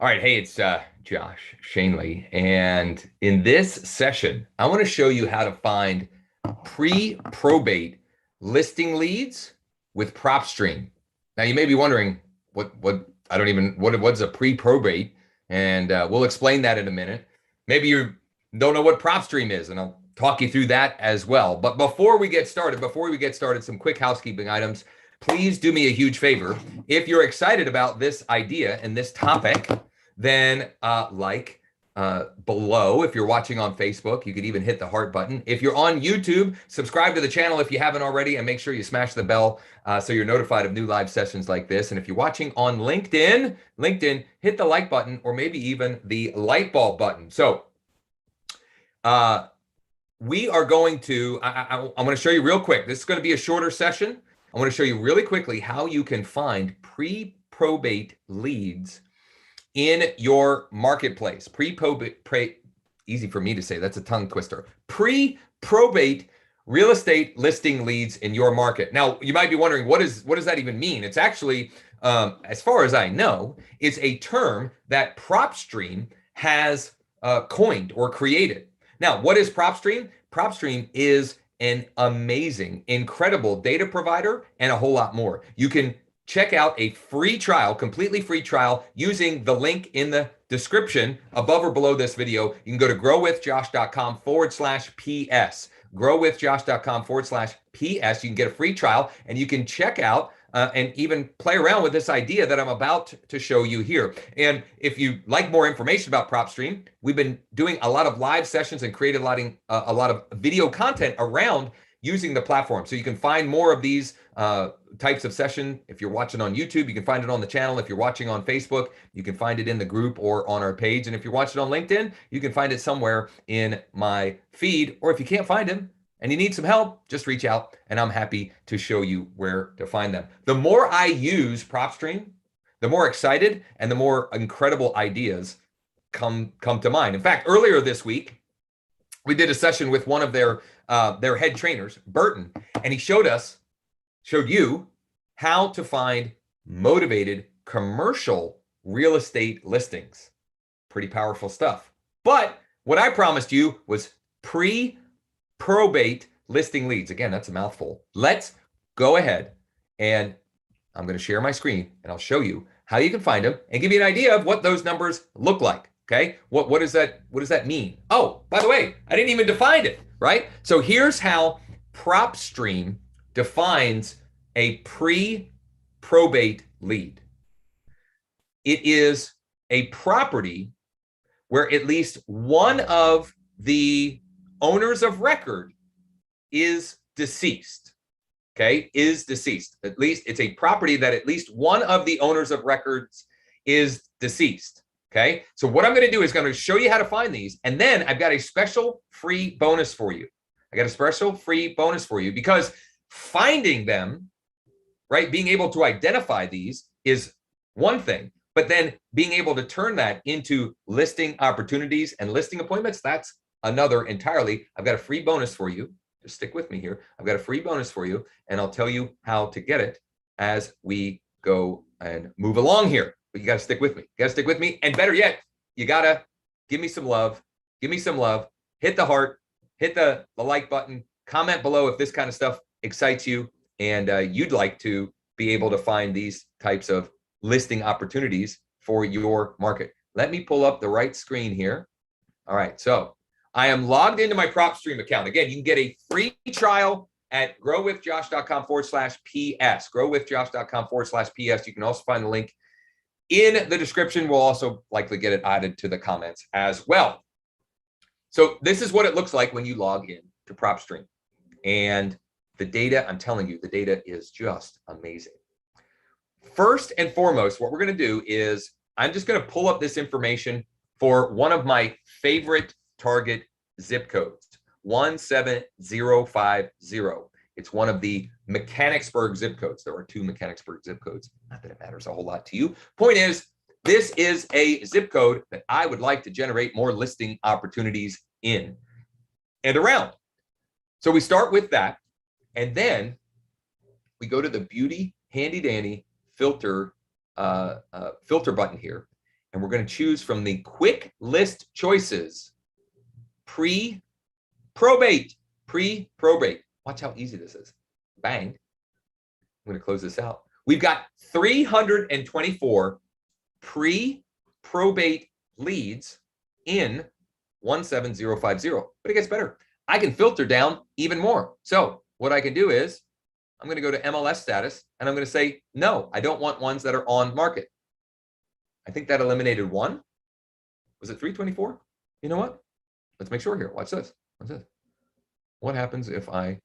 All right, hey, it's Josh Schoenly, and in this session, I want to show you how to find pre-probate listing leads with PropStream. Now, you may be wondering what's a pre-probate, and we'll explain that in a minute. Maybe you don't know what PropStream is, and I'll talk you through that as well. But before we get started, some quick housekeeping items. Please do me a huge favor. If you're excited about this idea and this topic, then below. If you're watching on Facebook, you could even hit the heart button. If you're on YouTube, subscribe to the channel if you haven't already, and make sure you smash the bell so you're notified of new live sessions like this. And if you're watching on LinkedIn, hit the like button or maybe even the light bulb button. So we are going to, I'm going to show you real quick. This is going to be a shorter session. I want to show you really quickly how you can find pre-probate leads in your marketplace. Pre-probate, easy for me to say, that's a tongue twister. Pre-probate real estate listing leads in your market. Now, you might be wondering, what does that even mean? It's actually, as far as I know, it's a term that PropStream has coined or created. Now, what is PropStream? PropStream is an amazing, incredible data provider and a whole lot more. You can check out a free trial, completely free trial, using the link in the description above or below this video. You can go to growwithjosh.com/PS. growwithjosh.com/PS. You can get a free trial and you can check out and even play around with this idea that I'm about to show you here. And if you like more information about PropStream, we've been doing a lot of live sessions and created a lot of video content around using the platform. So you can find more of these types of session. If you're watching on YouTube, you can find it on the channel. If you're watching on Facebook, you can find it in the group or on our page. And if you're watching on LinkedIn, you can find it somewhere in my feed. Or if you can't find him and you need some help, just reach out and I'm happy to show you where to find them. The more I use PropStream, the more excited and the more incredible ideas come to mind. In fact, earlier this week, we did a session with one of their head trainers, Burton, and he showed you how to find motivated commercial real estate listings. Pretty powerful stuff. But what I promised you was pre-probate listing leads. Again, that's a mouthful. Let's go ahead and I'm going to share my screen and I'll show you how you can find them and give you an idea of what those numbers look like. Okay, what does that mean? Oh, by the way, I didn't even define it, right? So here's how PropStream defines a pre-probate lead. It is a property where at least one of the owners of record is deceased. Okay, is deceased. At least it's a property that at least one of the owners of records is deceased. Okay, so what I'm going to do is going to show you how to find these, and then I've got a special free bonus for you. Because finding them, right, being able to identify these is one thing, but then being able to turn that into listing opportunities and listing appointments, that's another entirely. I've got a free bonus for you. Just stick with me here. I've got a free bonus for you, and I'll tell you how to get it as we go and move along here. But you got to stick with me. And better yet, you got to give me some love. Hit the heart, hit the like button, comment below if this kind of stuff excites you and you'd like to be able to find these types of listing opportunities for your market. Let me pull up the right screen here. All right, so I am logged into my PropStream account. Again, you can get a free trial at growwithjosh.com/PS. growwithjosh.com/PS. You can also find the link in the description. We'll also likely get it added to the comments as well. So this is what it looks like when you log in to PropStream. And the data, I'm telling you, the data is just amazing. First and foremost, what we're going to do is I'm just going to pull up this information for one of my favorite target zip codes, 17050. It's one of the Mechanicsburg zip codes. There are 2 Mechanicsburg zip codes. Not that it matters a whole lot to you. Point is, this is a zip code that I would like to generate more listing opportunities in and around. So we start with that, and then we go to the beauty handy dandy filter button here, and we're going to choose from the quick list choices. Pre-probate. Pre-probate. Watch how easy this is. Bang. I'm going to close this out. We've got 324 pre-probate leads in 17050. But it gets better. I can filter down even more. So what I can do is I'm going to go to MLS status and I'm going to say, no, I don't want ones that are on market. I think that eliminated one. Was it 324? You know what? Let's make sure here. Watch this. Watch this. What happens if I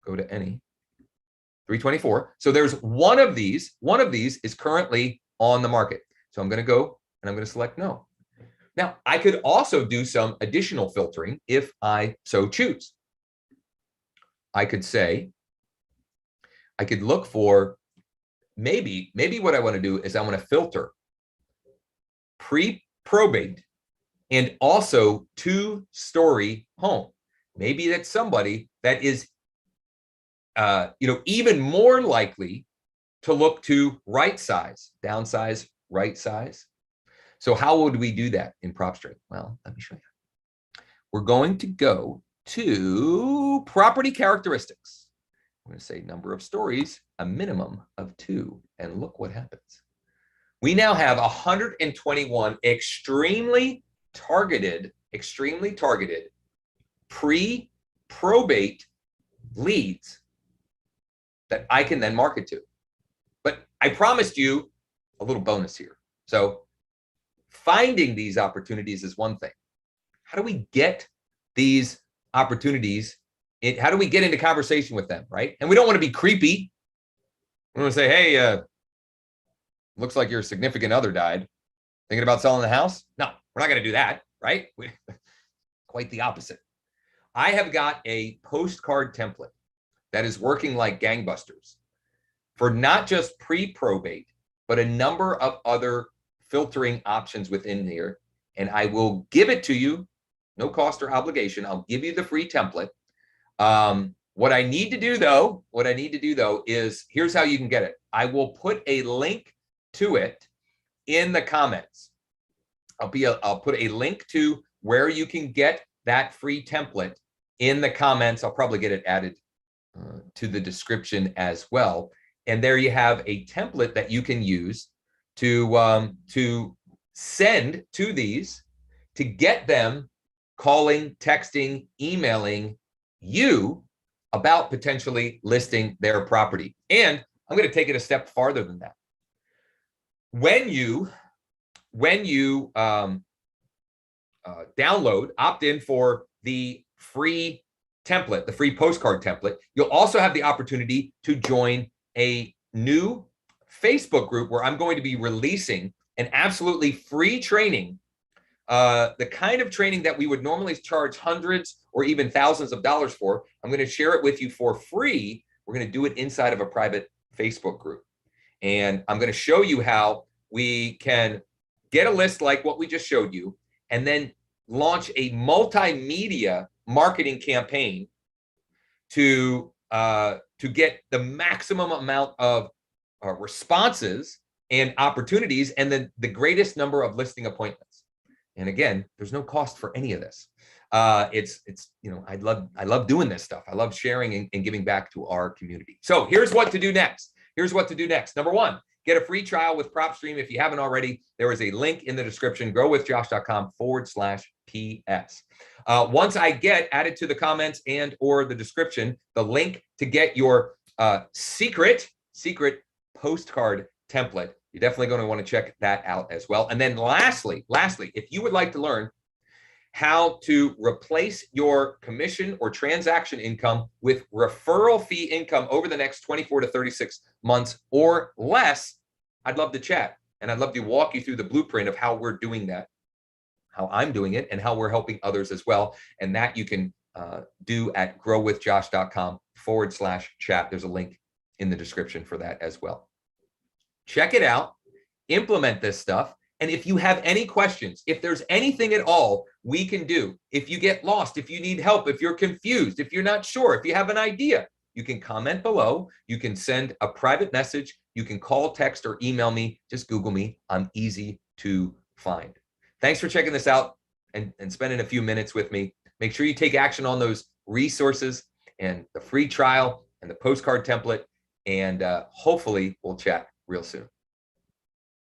go to any 324? So there's one of these is currently on the market. So I'm going to go and I'm going to select no. Now, I could also do some additional filtering if I so choose. I could say, I could look for maybe what I want to do is I want to filter pre-probate and also two-story home. Maybe that's somebody that is, even more likely to look to right size, downsize, right size. So how would we do that in PropStream? Well, let me show you. We're going to go to property characteristics. I'm going to say number of stories, a minimum of 2, and look what happens. We now have 121 extremely targeted pre-probate leads that I can then market to. But I promised you a little bonus here. So finding these opportunities is one thing. How do we get these opportunities? How do we get into conversation with them, right? And we don't want to be creepy. We want to say, hey, looks like your significant other died. Thinking about selling the house? No, we're not going to do that, right? Quite the opposite. I have got a postcard template that is working like gangbusters for not just pre-probate, but a number of other filtering options within here. And I will give it to you, no cost or obligation. I'll give you the free template. What I need to do though is here's how you can get it. I will put a link to it in the comments. I'll put a link to where you can get that free template in the comments. I'll probably get it added to the description as well. And there you have a template that you can use to send to these, to get them calling, texting, emailing you about potentially listing their property. And I'm going to take it a step farther than that. When you download, opt in for the free template, the free postcard template, you'll also have the opportunity to join a new Facebook group where I'm going to be releasing an absolutely free training, the kind of training that we would normally charge hundreds or even thousands of dollars for. I'm going to share it with you for free. We're going to do it inside of a private Facebook group. And I'm going to show you how we can get a list like what we just showed you, and then launch a multimedia marketing campaign to get the maximum amount of responses and opportunities, and then the greatest number of listing appointments. And again, there's no cost for any of this. It's I love doing this stuff. I love sharing and giving back to our community. So here's what to do next. Number one, get a free trial with PropStream. If you haven't already, there is a link in the description, growwithjosh.com/PS. Once I get added to the comments and or the description, the link to get your secret postcard template, you're definitely going to want to check that out as well. And then lastly, if you would like to learn how to replace your commission or transaction income with referral fee income over the next 24 to 36 months or less, I'd love to chat. And I'd love to walk you through the blueprint of how we're doing that, how I'm doing it, and how we're helping others as well. And that you can do at growwithjosh.com/chat. There's a link in the description for that as well. Check it out, implement this stuff. And if you have any questions, if there's anything at all we can do, if you get lost, if you need help, if you're confused, if you're not sure, if you have an idea, you can comment below. You can send a private message. You can call, text, or email me. Just Google me. I'm easy to find. Thanks for checking this out and spending a few minutes with me. Make sure you take action on those resources and the free trial and the postcard template, and hopefully we'll chat real soon.